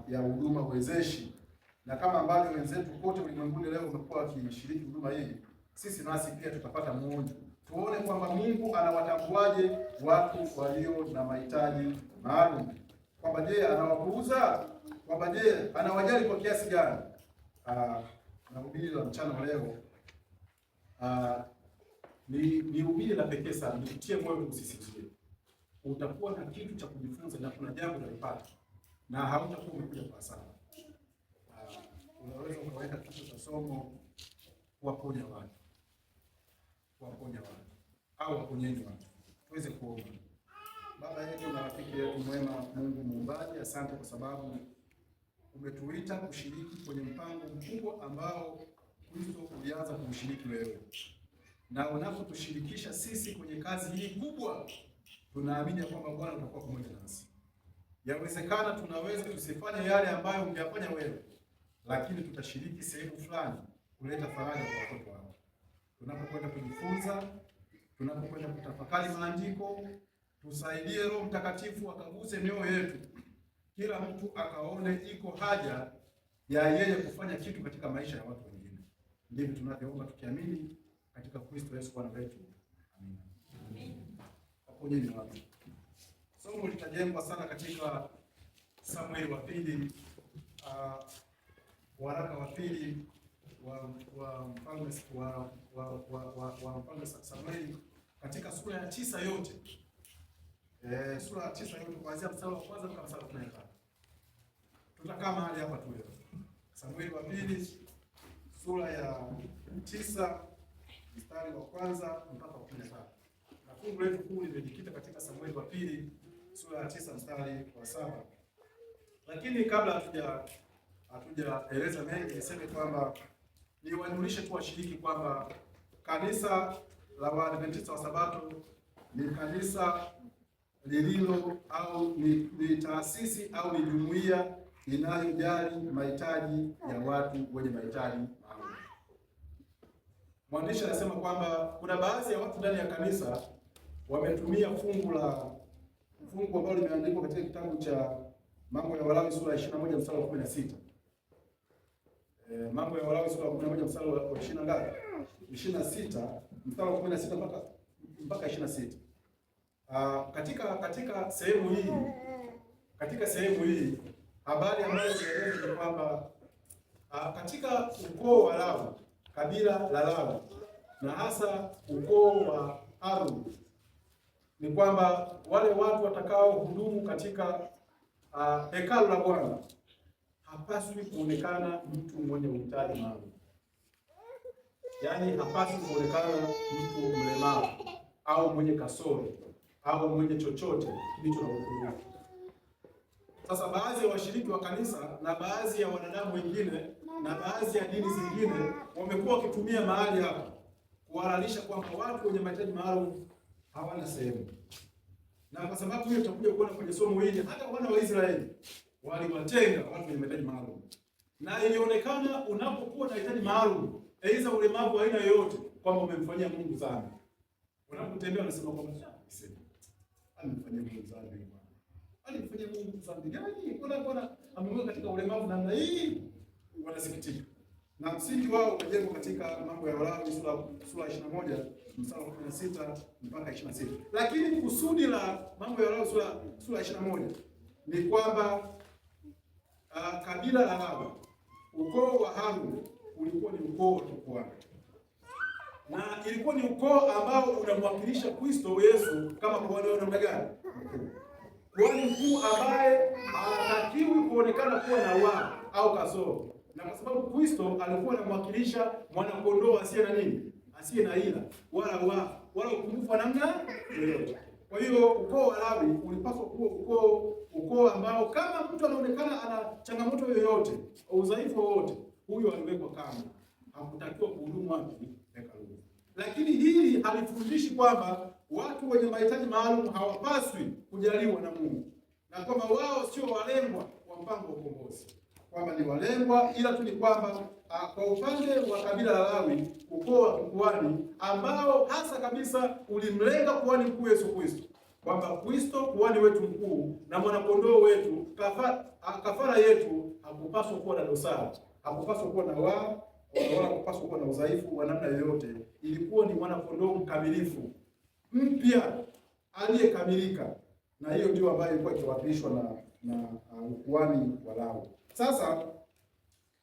ya huduma wezeshi, na kama ambavyo wenzetu kote ulimwenguni leo wamekuwa wakishiriki huduma hii, sisi nasi pia tutapata muonyo, tuone kwamba Mungu anawatambuaje watu walio na mahitaji maalum, kwamba je, anawapuuza, kwamba je, anawajali kwa kiasi gani. Na hubiri la mchana wa leo ni hubiri la pekee sana, nikutie moyo usisikie. Utakuwa na kitu cha kujifunza na kuna jambo utalipata, na hautakuwa umekuja kwa hasara. Unaweza ukaweka kichwa cha somo kuwaponya watu, au waponyeni watu. Tuweze kuomba. Baba yetu na rafiki yetu mwema, Mungu Muumbaji, asante kwa sababu umetuita kushiriki kwenye mpango mkubwa ambao Kristo ulianza kushiriki wewe, na unapotushirikisha sisi kwenye kazi hii kubwa, tunaamini kwamba Bwana utakuwa pamoja nasi. Yawezekana tunaweza tusifanye yale ambayo ungeyafanya wewe, lakini tutashiriki sehemu fulani kuleta faraja kwa watoto wako. Tunapokwenda kujifunza, tunapokwenda kutafakari maandiko, tusaidie Roho Mtakatifu akaguse mioyo yetu, kila mtu akaone iko haja ya yeye kufanya kitu katika maisha ya watu wengine. Ndivyo tunavyoomba tukiamini katika Kristo Yesu Bwana wetu. Amina. Amen. Waponyeni watu. Somo litajengwa sana katika Samueli wa pili, waraka wa pili wa mfalme Samueli katika sura ya 9 yote. Sura ya 9 yote kuanzia mstari wa kwanza mpaka mstari wa 15. Tutakaa mahali hapa tu leo. Samueli wa pili sura ya 9 mstari wa kwanza mpaka wa 15. Na fungu letu kuu limejikita katika Samueli wa pili sura ya 9 mstari wa 7. Lakini kabla hatujaeleza mengi, niseme kwamba niwajulishe tu washiriki kwamba kanisa la Waadventista wa Sabato ni kanisa lililo au ni taasisi au ni jumuiya inayojali mahitaji ya watu wenye mahitaji maalum. Mwandishi anasema kwamba kuna baadhi ya watu ndani ya kanisa wametumia fungu ambalo limeandikwa katika kitabu cha Mambo ya Walawi sura ya 21 mstari wa 16. Mambo ya Walawi sura ya 11 mstari wa 20 ngapi? 26 mstari wa 16 mpaka 26. Katika sehemu hii habari ambayo inaeleza ni kwamba katika ukoo wa Lawi, kabila la Lawi, na hasa ukoo wa Haruni, ni kwamba wale watu watakao hudumu katika hekalu la Bwana hapaswi kuonekana mtu mwenye uhitaji maalum. Yaani hapaswi kuonekana mtu mlemavu au mwenye kasoro au mwenye chochote kilicho na upungufu. Sasa baadhi ya washiriki wa kanisa na baadhi ya wanadamu wengine na baadhi ya dini zingine wamekuwa wakitumia mahali hapa kuhalalisha kwamba watu wenye mahitaji maalum hawana sehemu. Na kwa sababu hiyo tutakuja kuona kwenye somo hili hata wana wa Israeli waliwatenga watu wenye mahitaji maalum. Na ilionekana unapokuwa na mahitaji maalum, aidha ulemavu aina yoyote, kwamba umemfanyia Mungu dhambi. Unapotembea unasema kwamba alimfanyia Mungu dhambi bwana. Alimfanyia Mungu dhambi gani? Mbona amemweka katika ulemavu namna hii? Wanasikitika. Na msingi wao umejengwa katika Mambo ya Walawi sura 21 mstari wa 16 mpaka 26. Lakini kusudi la Mambo ya Walawi sura 21 ni kwamba kabila la Lawi, ukoo wa Haruni ulikuwa ni ukoo wa kikuhani. Na ilikuwa ni ukoo ambao unamwakilisha Kristo Yesu kama kuhani wa namna gani? Kuhani mkuu ambaye hatakiwi kuonekana kuwa na waa au kasoro. Na kwa sababu Kristo alikuwa anamwakilisha mwana kondoo asiye na nini? Asiye na ila wala upungufu wa namna yoyote. Kwa hiyo ukoo wa Lawi ulipaswa kuwa ukoo ambao kama mtu anaonekana ana changamoto yoyote au udhaifu wowote, huyo aliwekwa kando. Hakutakiwa kuhudumu wapi? Hekaluni. Lakini hili halifundishi kwamba watu wenye mahitaji maalum hawapaswi kujaliwa na Mungu, na kwamba wao sio walengwa wa mpango wa ukombozi, kwamba ni walengwa, ila tu ni kwamba kwa upande wa kabila la Lawi, ukoo wa kikuhani ambao hasa kabisa ulimlenga kuhani mkuu Yesu Kristo, kwamba Kristo kuhani wetu mkuu na mwanakondoo wetu, kafara yetu hakupaswa kuwa na dosari, hakupaswa kuwa na wala hakupaswa kuwa na udhaifu wa namna yoyote. Ilikuwa ni mwana kondoo mkamilifu, mpya, aliyekamilika, na hiyo ndio ambayo ilikuwa ikiwakilishwa na ukuhani wa Lawi. Sasa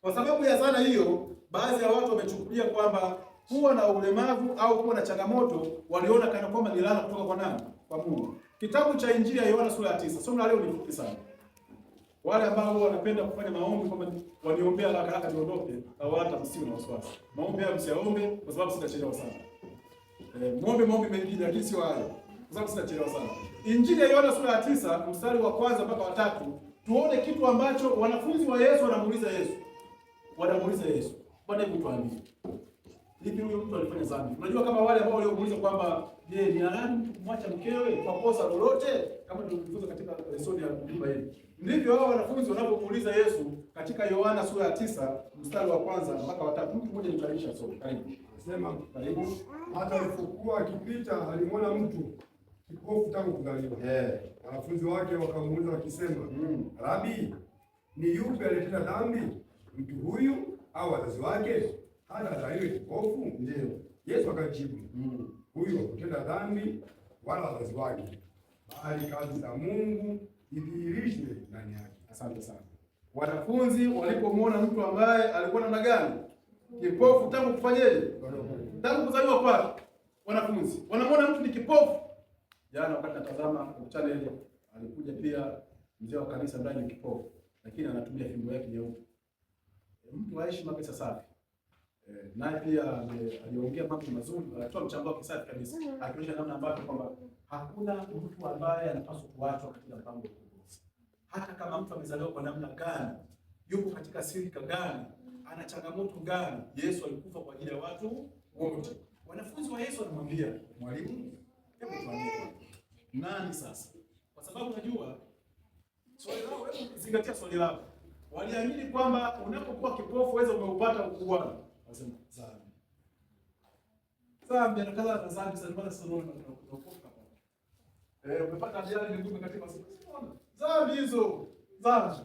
kwa sababu ya dhana hiyo, baadhi ya watu wamechukulia kwamba kuwa na ulemavu au kuwa na changamoto waliona kana kwamba ni laana kutoka kwa nani? Kwa Mungu. Kitabu cha Injili ya Yohana sura ya 9. Somo la leo ni fupi sana. Wale ambao wanapenda kufanya maombi kwamba waniombea haraka haraka niondoke, au hata msiwe na wasiwasi. Maombi haya msiyaombe kwa sababu sitachelewa sana. Maombi mengine lakini sio hayo. Kwa sababu sitachelewa sana. Injili ya Yohana sura ya 9 mstari wa kwanza mpaka wa 3, tuone kitu ambacho wanafunzi wa Yesu wanamuuliza Yesu. Bwana, hebu tuambie. Hivi huyo mtu alifanya dhambi? Unajua kama wale ambao waliomuuliza kwamba je, ni halali mtu kumwacha mkewe kwa kosa lolote, kama tulivyofunza katika lesoni ya kuimba hili. Ndivyo hao wanafunzi wanapomuuliza Yesu katika Yohana sura ya 9 mstari wa kwanza mpaka wa 3. Mtu mmoja nitarisha somo. Karibu. Nasema karibu. Hata alipokuwa akipita alimwona mtu kipofu tangu kuzaliwa. Wanafunzi wake wakamuuliza wakisema, Rabi, ni yupi aliyetenda dhambi, mtu huyu au wazazi wake, hata azaliwe kipofu? Ndio. Yesu akajibu, huyu hakutenda dhambi wala wazazi wake, bali kazi za Mungu idhihirishwe ndani yake. Asante sana. Wanafunzi walipomwona mtu ambaye alikuwa namna gani? Kipofu tangu kufanyeje? Tangu kuzaliwa kwake. Wanafunzi wanamwona mtu ni kipofu. Jana wakati natazama channel alikuja pia mzee wa kanisa ndani ni kipofu, lakini anatumia fimbo yake nyeupe. Mtu aishi mapesa safi. Naye pia aliongea mambo mazuri, alitoa mchango wake safi kabisa. Akionyesha namna ambavyo kwamba hakuna mtu ambaye anapaswa kuachwa katika mpango wa ukombozi. Hata kama mtu amezaliwa kwa namna gani, yuko katika sirika gani, ana changamoto gani, Yesu alikufa kwa ajili ya watu wote. Wanafunzi wa Yesu wanamwambia, mwalimu, hebu tuambie nani sasa? Kwa sababu unajua swali lao, hebu zingatia swali lao. Waliamini kwamba unapokuwa kipofu wewe umeupata ukubwa. Wasema dhambi. Dhambi anakaza na dhambi sana bana sana unapokufa hapa. Umepata ajali ni ngumu katika siku. Dhambi hizo. Dhambi.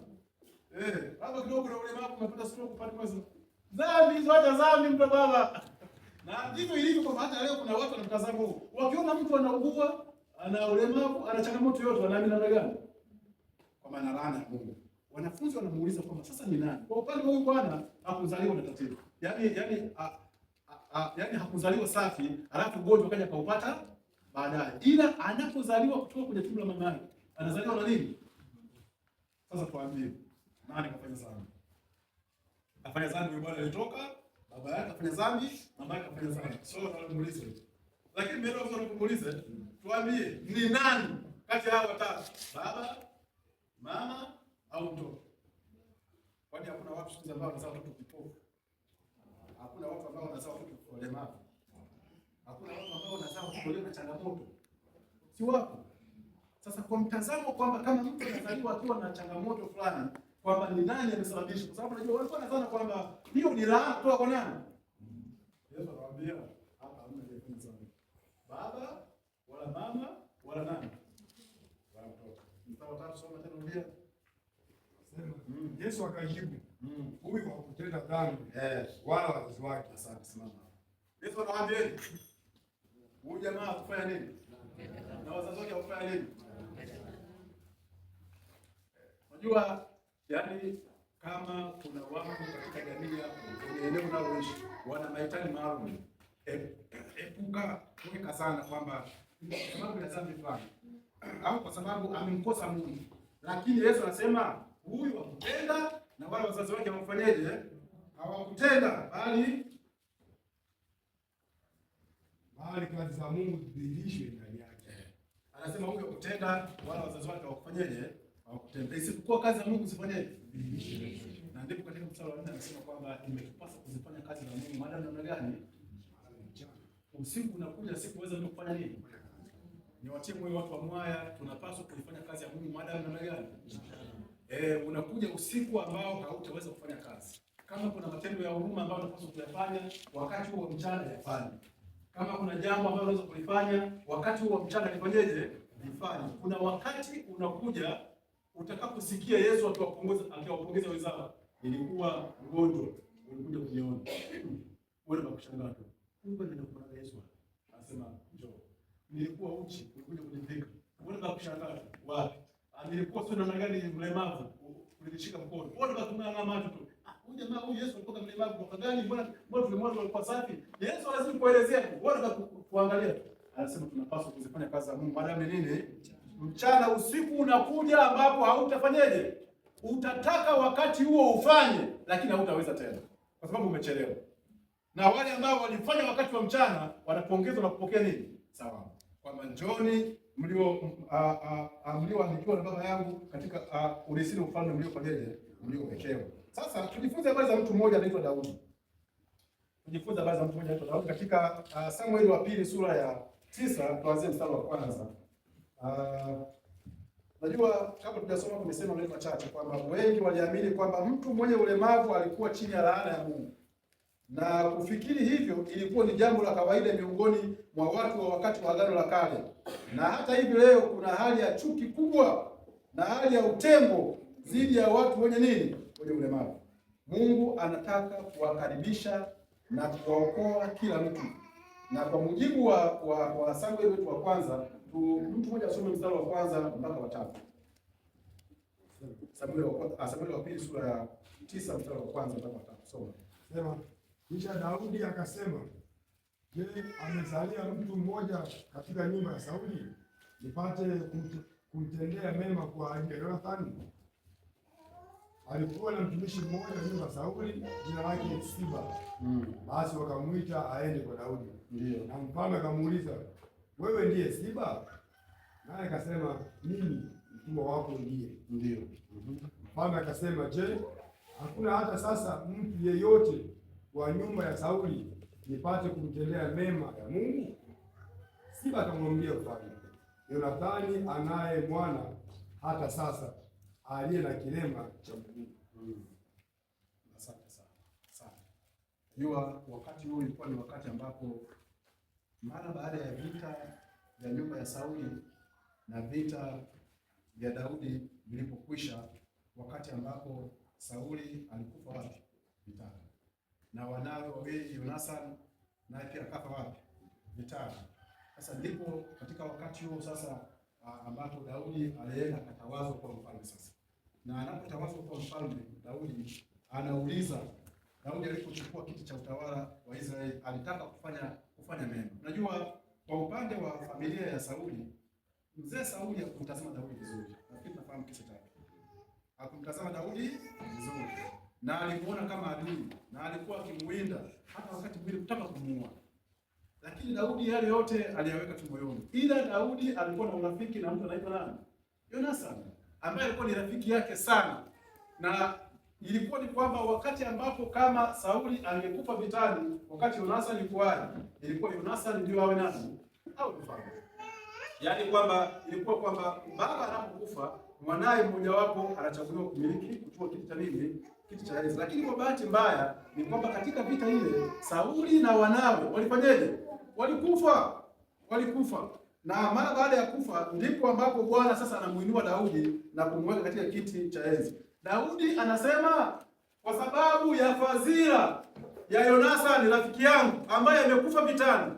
Hapo kidogo na ulemavu umepata stroke upate mwezi. Dhambi hizo, hata dhambi mtu baba. Na ndivyo ilivyo kwa hata leo kuna watu wanamtazama huo. Wakiona mtu anaugua, ana ulemavu, ana changamoto yote, wanaamini namna gani? Kwa maana laana ya Mungu. Wanafunzi wanamuuliza kwamba sasa ni nani? Kwa upande huyu bwana hakuzaliwa na tatizo. Yaani hakuzaliwa safi, alafu ugonjwa kaja kaupata baadaye. Ila anapozaliwa kutoka kwenye tumbo la mama yake, anazaliwa na nini? Sasa tuambie, nani kafanya dhambi? Afanya dhambi yule bwana alitoka, baba yake afanya dhambi, mama yake afanya dhambi. So tunamuuliza. Lakini mbele wao tunamuuliza, tuambie ni nani kati ya hao watatu? Baba, mama au mtoto? Kwani hakuna watu siku ambao wanazaa watoto kipofu? Hakuna watu ambao wanazaa watoto walemavu? Hakuna watu ambao wanazaa watoto walio na changamoto? Si wapo? Sasa kwa mtazamo kwamba kama mtu anazaliwa akiwa na changamoto fulani, kwamba ni nani amesababisha? Kwa sababu unajua walikuwa wanadhani kwamba hiyo ni laana kutoka kwa nani? Yesu anawaambia hapa hamna aliyefanya dhambi. Baba wala mama wala nani? Wala mtoto. Mstari wa 3 soma tena rudia. Yesu akajibu, huyu hakutenda dhambi wala wazazi wake. Asante, simama. Yesu anawaambia huyu jamaa kufanya nini? Na wazazi wake kufanya nini? Unajua, yani kama kuna watu katika jamii yako, kwenye eneo unaloishi, wana mahitaji maalum, epuka kuweka sana kwamba kwa sababu ya dhambi fulani au kwa sababu amemkosa Mungu. Lakini Yesu anasema huyu hakutenda na wale wazazi wake wamfanyeje? Hawakutenda, bali kazi za Mungu zidhihirishwe ndani yake. Anasema huyu hakutenda wala wazazi wake hawakufanyeje? Hawakutenda. Isipokuwa kazi za Mungu zifanyeje? Zidhihirishwe. Na ndipo katika mstari wa 4 anasema kwamba imetupasa kuzifanya kazi za Mungu maadamu namna gani? Usiku unakuja siku uweze ndio kufanya nini? Ni watimu wao watu wa mwaya, tunapaswa kuifanya kazi ya Mungu maadamu namna gani? Unakuja usiku ambao hautaweza kufanya kazi. Kama kuna matendo ya huruma ambayo unapaswa kuyafanya wakati huo mchana, yafanye. Kama kuna jambo ambalo unaweza kulifanya wakati huo mchana, lifanyeje? Lifanye. Kuna wakati unakuja utakaposikia Yesu akiwapongeza wenzao. nilikuwa mgonjwa, ulikuja kuniona. Wewe unakushangaa tu. Mungu anakuona Yesu. Anasema njoo. Nilikuwa uchi, ulikuja kunivika. Wewe unakushangaa tu. Wapi? Nilikuwa sio namna gani mlemavu, ulinishika mkono. Wewe unakunga macho tu. Huyu jamaa huyu Yesu alikuwa mlemavu kwa gani? Mbona tulimwona alikuwa safi? Yesu lazima kuelezea tu. Wewe kuangalia tu. Anasema tunapaswa kuzifanya kazi za Mungu. Maana nini? Mchana usiku unakuja ambapo hautafanyeje? Utataka wakati huo ufanye, lakini hautaweza tena kwa sababu umechelewa. Na wale ambao walifanya wakati wa mchana wanapongezwa na kupokea nini? Sawa. Kwamba njoni mlioandikiwa na Baba yangu katika urisini ufalme mliofanyaje? Mliowekewa. Sasa tujifunze habari za mtu mmoja anaitwa Daudi. Tujifunze habari za mtu mmoja anaitwa Daudi katika Samueli wa pili sura ya 9 tuanzie mstari wa kwanza. Najua kabla tujasoma tumesema maneno machache kwamba wengi waliamini kwamba mtu mwenye ulemavu alikuwa chini ya laana ya Mungu. Na kufikiri hivyo ilikuwa ni jambo la kawaida miongoni mwa watu wa wakati wa Agano la Kale. Na hata hivi leo kuna hali ya chuki kubwa na hali ya utembo dhidi ya watu wenye nini? Wenye ulemavu. Mungu anataka kuwakaribisha na kuwaokoa kila mtu. Na kwa mujibu wa Samueli wetu wa kwanza, mtu mmoja asome mstari wa kwanza mpaka wa 3. Samueli wa pili sura ya 9 mstari wa kwanza mpaka wa 3. Soma. Sema, kisha Daudi akasema, je, amezalia mtu mmoja katika nyumba ya Sauli nipate kumtendea mema kwa ajili ya Yonathani? Alikuwa na mtumishi mmoja nyumba ya Sauli, jina lake Siba. Basi wakamuita aende kwa Daudi. Ndio. Na mfalme akamuuliza, wewe ndiye Siba? Naye akasema, mimi mtumwa wako ndiye. Ndio. Mfalme akasema, je, hakuna hata sasa mtu yeyote wa nyumba ya Sauli nipate kumtendea mema ya Mungu? Siba akamwambia mfalme, Yonathani anaye mwana hata sasa aliye na kilema cha mguu. Asante sana. Sana. Jua wakati huu ulikuwa ni wakati ambapo mara baada ya vita vya nyumba ya Sauli na vita vya Daudi vilipokwisha, wakati ambapo Sauli alikufa wapi? Vitani. Na wanawe wawili Yonathani naye pia akafa wapi? Vitani. Sasa ndipo katika wakati huo sasa ambapo Daudi alienda akatawazwa kwa mfalme sasa. Na anapotawazwa kwa mfalme, Daudi anauliza, Daudi alipochukua kiti cha utawala wa Israeli alitaka kufanya mema. Unajua kwa upande wa familia ya Sauli, mzee Sauli hakumtazama Daudi vizuri. Nafikiri tunafahamu kisa chake. Hakumtazama Daudi vizuri. Na alimuona kama adui na alikuwa akimuwinda hata wakati mwingine kutaka kumuua. Lakini Daudi yale yote aliyaweka tu moyoni. Ila Daudi alikuwa na urafiki na mtu anaitwa nani? Yonathani, ambaye alikuwa ni rafiki yake sana. Na ilikuwa ni kwamba wakati ambapo kama Sauli angekufa vitani, wakati Yonathani alikuwa ilikuwa Yonathani ndio awe nani? Au mfalme. Yaani kwamba ilikuwa kwamba baba anapokufa mwanae mmoja wapo anachaguliwa kumiliki kuchukua kiti cha nini? Kiti cha enzi. Lakini kwa bahati mbaya ni kwamba katika vita ile Sauli na wanawe walifanyaje? Walikufa. Na mara baada ya kufa ndipo ambapo Bwana sasa anamuinua Daudi na kumweka katika kiti cha enzi. Daudi anasema kwa sababu ya fadhila ya Yonathani rafiki yangu ambaye amekufa vitani,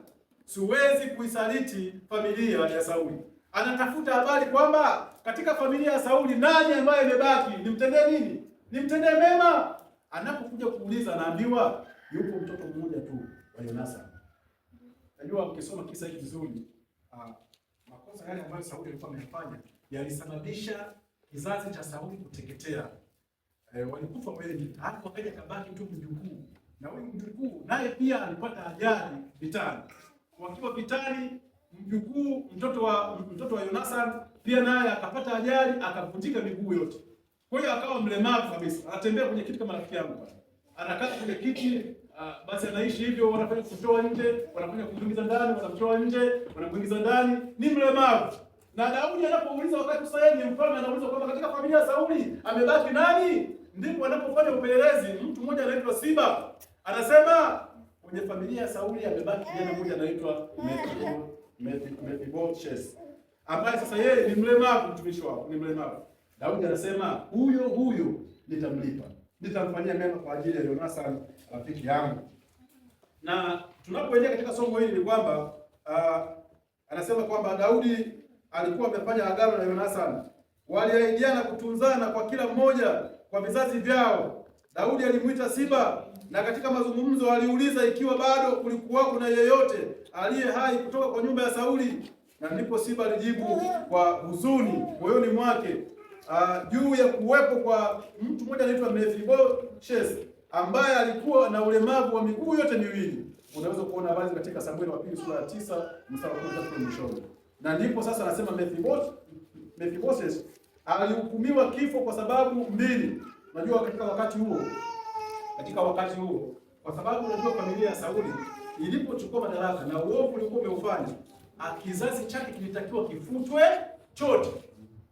siwezi kuisaliti familia ya Sauli. Anatafuta habari kwamba katika familia ya Sauli nani ambaye amebaki, nimtendee nini? Nimtendee mema. Anapokuja kuuliza anaambiwa yupo mtoto mmoja tu wa Yonathani. Najua ukisoma kisa hiki vizuri, makosa yale ambayo Sauli alikuwa amefanya yalisababisha kizazi cha Sauli kuteketea. Walikufa wengi, hata wakaja kabaki tu mjukuu. Na huyu mjukuu naye pia alipata ajali vitani. Wakiwa vitani, mjukuu mtoto wa Yonathani pia naye akapata ajali, akavunjika miguu yote. Kwa hiyo akawa mlemavu kabisa. Anatembea kwenye kiti kama rafiki yangu pale. Anakaa kwenye kiti, basi anaishi hivyo, wanafanya kutoa nje, wanafanya kuingiza ndani, wanamtoa nje, wanamuingiza ndani, ni mlemavu. Na Daudi anapouliza wakati sasa ni mfalme anauliza kwamba katika familia ya Sauli amebaki nani? Ndipo anapofanya upelelezi, mtu mmoja anaitwa Siba. Anasema kwenye familia ya Sauli amebaki kijana mmoja anaitwa Mephibosheth. Ambaye sasa yeye ni mlemavu, mtumishi wako, ni mlemavu. Daudi anasema huyo nitamlipa. nitamfanyia mema kwa ajili ya Yonathani rafiki yangu. Na tunapoingia katika somo hili ni kwamba anasema kwamba Daudi alikuwa amefanya agano na Yonathani, waliahidiana kutunzana kwa kila mmoja kwa vizazi vyao. Daudi alimuita Siba, na katika mazungumzo aliuliza ikiwa bado kulikuwa kuna yeyote aliye hai kutoka kwa nyumba ya Sauli, na ndipo Siba alijibu kwa huzuni moyoni mwake juu ya kuwepo kwa mtu mmoja anaitwa Mefiboshethi ambaye alikuwa na ulemavu wa miguu yote miwili. Unaweza kuona habari katika Samueli wa pili sura ya 9 mstari wa 13 mwishoni. Na ndipo sasa anasema Mefiboshethi alihukumiwa kifo kwa sababu mbili. Unajua katika wakati huo kwa sababu unajua familia ya Sauli ilipochukua madaraka na uovu ulikuwa umeufanya, kizazi chake kilitakiwa kifutwe chote.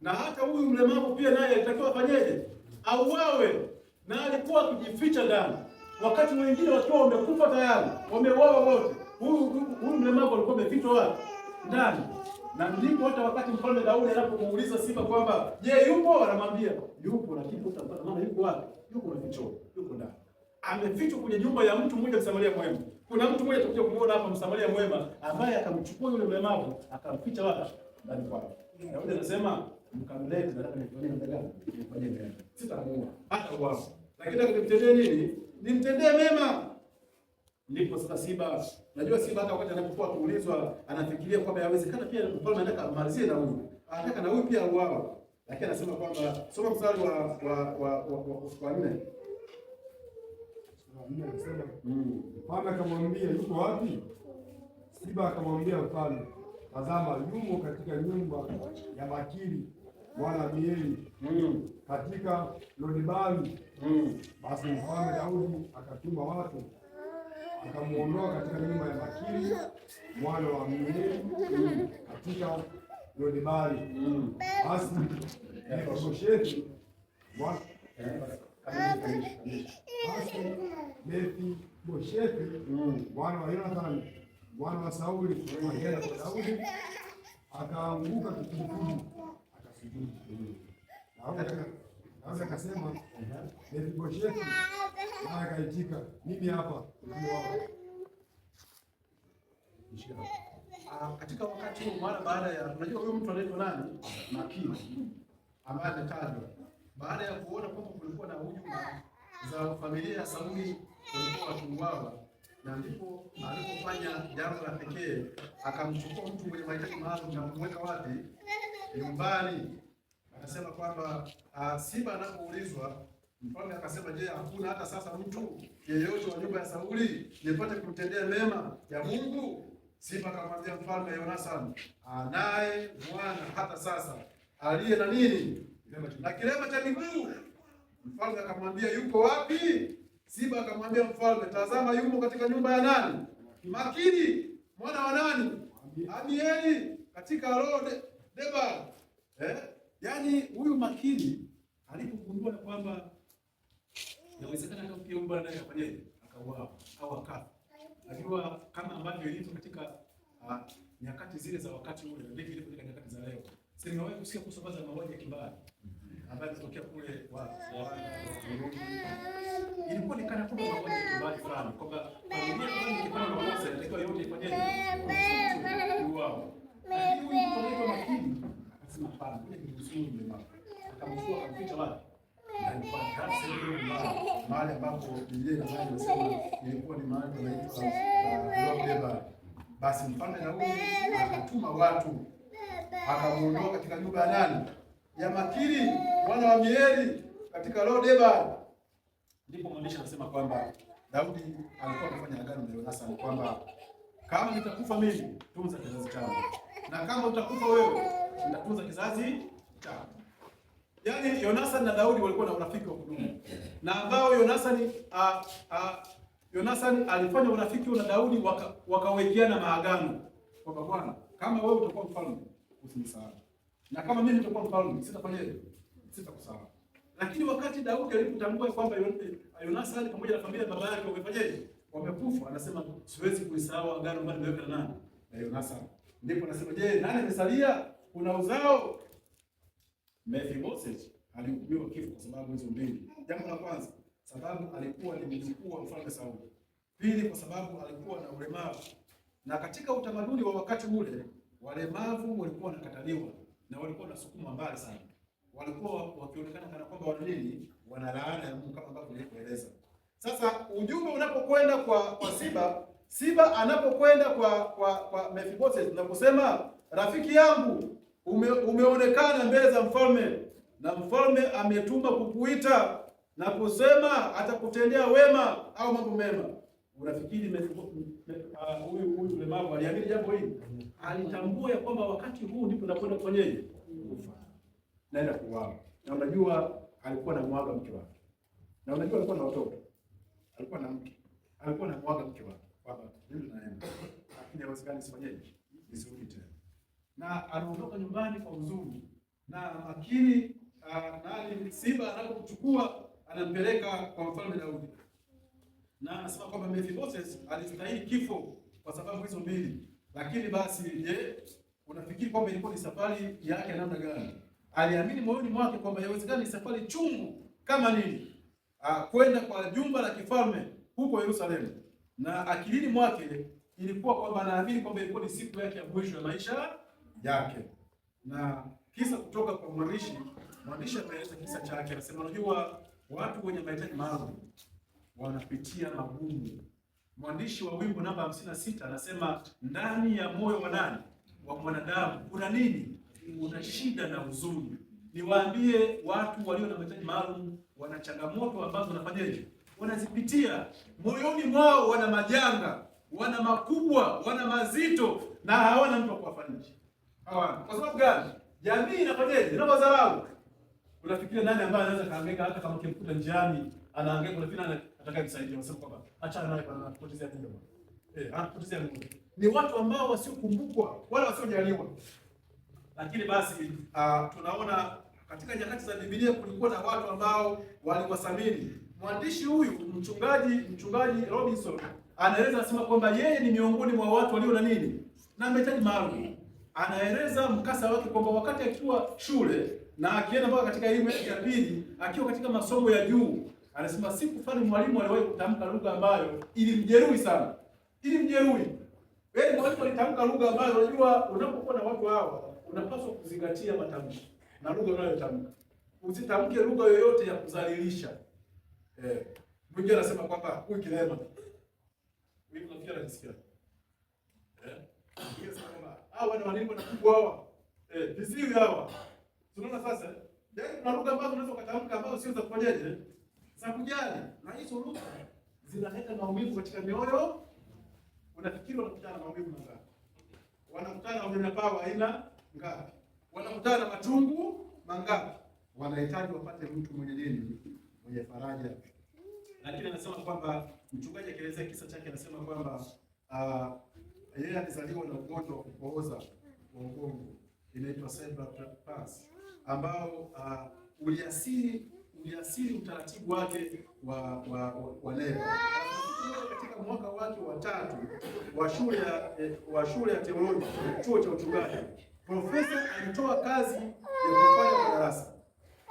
Na hata huyu mlemavu pia naye alitakiwa afanyeje? Auawe. Na alikuwa akijificha ndani, wakati wengine wakiwa wamekufa tayari, wameuawa wote. Huyu mlemavu alikuwa amefichwa wapi? Ndani. Na ndipo hata wakati mfalme Daudi anapomuuliza Siba kwamba je, yupo? Anamwambia yupo, lakini utapata maana yuko wapi? Yuko amefichwa, yuko ndani. Amefichwa kwenye nyumba ya mtu mmoja Msamaria mwema. Kuna mtu mmoja tutakuja kumuona hapa Msamaria mwema ambaye akamchukua yule mlemavu akamficha wapi? Ndani kwake. Daudi anasema mkamlete, nataka nifanyie namna gani? Nifanyie mema. Sitamuua hata wao. Lakini akamtendea nini? Nimtendee mema. Ndipo sasa Siba, najua Siba hata wakati anapokuwa kuulizwa anafikiria kwamba yawezekana pia mfalme anataka amalizie na huyu. Anataka na huyu pia auawe. Lakini anasema kwamba soma mstari wa 4. Anasema mfalme akamwambia yuko wapi? Siba akamwambia mfalme, tazama yumo katika nyumba ya Makiri mwana wa Amieli katika Lodebari. Basi mfalme Daudi akatuma watu akamuondoa katika nyumba ya Makiri mwana wa Amieli katika Lodebari. Basi Mefiboshethi mwana wa Yonathani mwana wa Sauli akaenda kwa Daudi, akaanguka kifudifudi akasujudu. Daudi akasema, Mefiboshethi, naye akaitika, mimi hapa. Katika wakati huo, mara baada ya, unajua huyu mtu anaitwa nani? Makiri, ambaye ametajwa baada ya kuona kwamba kulikuwa na hujuma za familia ya Sauli walikuwa wakiuawa, na ndipo alipofanya jambo la pekee, akamchukua mtu mwenye mahitaji maalum na kumweka wapi? Nyumbani. Akasema kwamba Siba anapoulizwa, mfalme akasema, je, hakuna hata sasa mtu yeyote wa nyumba ya Sauli nipate kumtendea mema ya Mungu? Siba akamwambia mfalme Yonathani, naye Bwana hata sasa aliye na nini? Na kilema cha miguu. Mfalme akamwambia yuko wapi? Siba akamwambia mfalme, tazama yumo katika nyumba ya nani? Makiri mwana wa nani? Amieli katika Lo-Debari. Yaani huyu Makiri alipogundua kwamba inawezekana kama pia mbona naye afanyaje? Akauawa au akafa. Najua kama ambavyo ilivyo katika nyakati zile za wakati ule, ndivyo ilivyo katika nyakati za leo. Sasa nimewahi kusikia kuhusu baadhi ya mauaji ya kimbari ambayo ilitokea kule ilikuwa ni kana kwamba mauaji ya kimbari fulani, kwamba familia fulani ikifanya makosa inatakiwa yote ifanyaje? Kuuawa. Lakini huyu mtu anaitwa Makiri akasema hapana, ile ni mzuri mema. Akamchukua akamficha wapi? Ndani kwa kasi mahali ambapo Biblia inasema ilikuwa ni mahali panaitwa Lo-Debari. Basi mfalme Daudi akatuma watu akamuondoa katika nyumba ya nani? Ya Makiri mwana wa Amieli katika Lo-Debari. Ndipo mwandishi anasema kwamba Daudi alikuwa amefanya agano na Yonathani kwamba kama nitakufa mimi, tunza kizazi changu, na kama utakufa wewe, nitatunza kizazi chako. Yaani Yonathani na Daudi walikuwa na urafiki wa kudumu, na ambao Yonathani alifanya urafiki na Daudi, wakawekeana maagano kwamba Bwana, kama wewe utakuwa mfalme usinisahau, na kama mimi nitakuwa mfalme sitafanyaje? Sitakusahau. Lakini wakati Daudi alipotambua kwamba Yonathani pamoja na familia ya baba yake wamefanyaje? Wamekufa, anasema siwezi kuisahau agano ambalo nimeweka na nani? Na Yonathani. Ndipo anasema, je, nani amesalia? Kuna uzao? Mefiboshethi alihukumiwa kifo kwa sababu hizo mbili. Jambo la kwanza, sababu alikuwa ni mjukuu wa mfalme Sauli. Pili, kwa sababu alikuwa na ulemavu, na katika utamaduni wa wakati ule walemavu walikuwa wanakataliwa na walikuwa wanasukumwa mbali sana. Walikuwa wakionekana kana kwamba wana nini, wana laana ya Mungu kama ambavyo nilivyoeleza. Sasa ujumbe unapokwenda kwa Siba anapokwenda kwa Mefiboshethi na kusema, rafiki yangu, umeonekana mbele za mfalme na mfalme ametuma kukuita na kusema atakutendea wema au mambo mema. Unafikiri huyu mlemavu aliamini jambo hili? Alitambua ya kwamba wakati huu ndipo nakwenda kufanyaje? Kufa. Naenda kuuawa. Na unajua alikuwa na mwaga mke wake. Na unajua alikuwa na watoto. Alikuwa na mke. Alikuwa na mwaga mke wake. Baba, mimi naenda. Lakini haiwezekani sifanyeje? Nisirudi tena. Na anaondoka nyumbani kwa huzuni. Na makini Siba anapokuchukua anampeleka kwa mfalme Daudi. Na anasema kwamba Mefiboshethi alistahili kifo kwa sababu hizo mbili. Lakini basi unafikiri kwamba ilikuwa ni safari yake namna gani? Aliamini moyoni mwake kwamba inawezekana ni safari chungu kama nini? Kwenda kwa jumba la kifalme huko Yerusalemu. Na akilini mwake ilikuwa kwamba anaamini kwamba ilikuwa ni siku yake ya mwisho ya maisha yake. Na kisa kutoka kwa mwandishi ameeleza kisa chake, anasema unajua watu wenye mahitaji maalum wanapitia magumu. Mwandishi wa wimbo namba 56 anasema ndani ya moyo wa nani? Wa mwanadamu kuna nini? Kuna shida na huzuni. Niwaambie watu walio na mahitaji maalum wana changamoto ambazo wanafanyaje? Wanazipitia. Moyoni mwao wana majanga, wana makubwa, wana mazito na hawana mtu wa kuwafariji. Hawana. Kwa sababu gani? Jamii inafanyaje? Inawadharau. Unafikiria nani ambaye anaweza kaangaika hata kama ukimkuta njiani anaangaika, unafikiri atakayemsaidia? Unasema kwamba achana naye bwana, anapotezea muda. Anapotezea muda. Ni watu ambao wasiokumbukwa wala wasiojaliwa. Lakini basi tunaona katika nyakati za Biblia kulikuwa na watu ambao waliwathamini. Mwandishi huyu mchungaji Robinson anaeleza asema kwamba yeye ni miongoni mwa watu walio na nini? Na mahitaji maalum. Anaeleza mkasa wake kwamba wakati akiwa shule na akienda mpaka katika elimu yake ya pili, akiwa katika masomo ya juu, anasema siku fulani mwalimu aliwahi kutamka lugha ambayo ilimjeruhi sana. Ilimjeruhi. Wewe mwalimu alitamka lugha ambayo unajua unapokuwa na watu hawa unapaswa kuzingatia matamshi na lugha unayotamka. Usitamke lugha yoyote ya kudhalilisha. Mwingine anasema kwamba huyu kilema. Mimi nafikiri anasikia. Yes, kwamba hawa ni walimu na kubwa hawa. Viziwi hawa. Tunaona sasa, kuna lugha ambazo unaweza kutamka ambazo sio za kufanyaje? Za kujali. Na hizo lugha zinaleta maumivu katika mioyo. Unafikiri wanakutana na maumivu mangapi? Wanakutana na unyanyapaa wa aina ngapi? Wanakutana na machungu mangapi? Wanahitaji wapate mtu mwenye nini? Mwenye faraja. Lakini anasema kwamba mchungaji akielezea kisa chake anasema kwamba yeye alizaliwa na ugonjwa wa kupooza wa ubongo, inaitwa cerebral palsy, ambao uliasiri utaratibu wake wa neva. Katika mwaka wake wa 3 wa shule ya teolojia, chuo cha uchungaji, profesa alitoa kazi ya kufanya kwa darasa.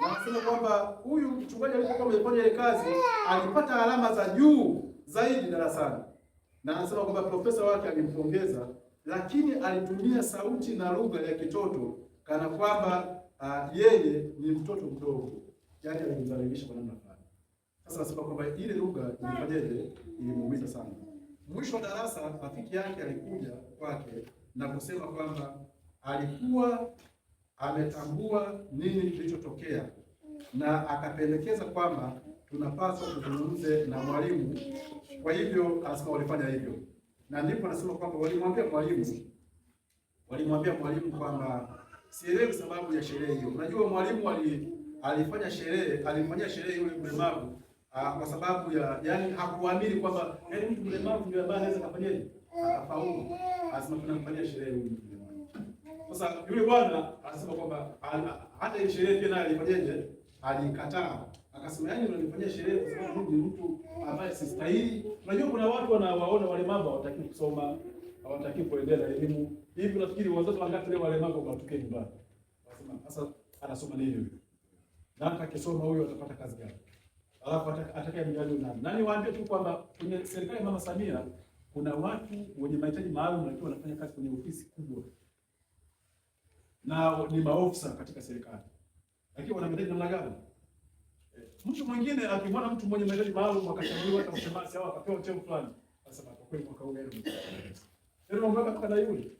Na anasema kwamba huyu mchungaji alipokuwa amefanya ile kazi alipata alama za juu zaidi darasani. Na anasema kwamba profesa wake alimpongeza, lakini alitumia sauti na lugha ya kitoto kana kwamba yeye ni mtoto mdogo. Yaani alimdhalilisha kwa namna fulani. Sasa anasema kwamba ile lugha ilifanyaje? Ilimuumiza sana. Mwisho wa darasa rafiki yake alikuja kwake na kusema kwamba alikuwa ametambua nini kilichotokea na akapendekeza kwamba tunapaswa kuzungumze na mwalimu. Kwa hivyo anasema walifanya hivyo. Na ndipo anasema kwamba walimwambia mwalimu kwamba sielewi sababu ya sherehe hiyo. Unajua mwalimu alimfanyia sherehe yule mlemavu kwa sababu yaani hakuamini kwamba mtu mlemavu ndio ambaye anaweza kufanyaje? Akafaulu. Anasema tunamfanyia sherehe yule mlemavu. Sasa yule bwana anasema kwamba hata ile sherehe pia naye alifanyaje? Alikataa. Akasema yaani unanifanyia sherehe kwa sababu mimi ni mtu ambaye sistahili. Unajua kuna watu wanawaona walemavu hawataki kusoma, hawataki kuendelea na elimu. Hivi unafikiri wazazi wangapi leo walemavu watuke nyumbani? Anasema sasa anasoma nini huyo? Na akisoma huyo atapata kazi gani? alafu atakayemjali nani. Na niwaambie tu kwamba kwenye serikali ya Mama Samia kuna watu wenye mahitaji maalum wakiwa wanafanya kazi kwenye ofisi kubwa na ni maofisa katika serikali, lakini wana mahitaji namna gani? Mtu mwingine akimwona mtu mwenye mahitaji maalum akachaguliwa hata msemaji au akapewa cheo fulani, anasema kwa kweli mwaka huu ndio mambo kama yule.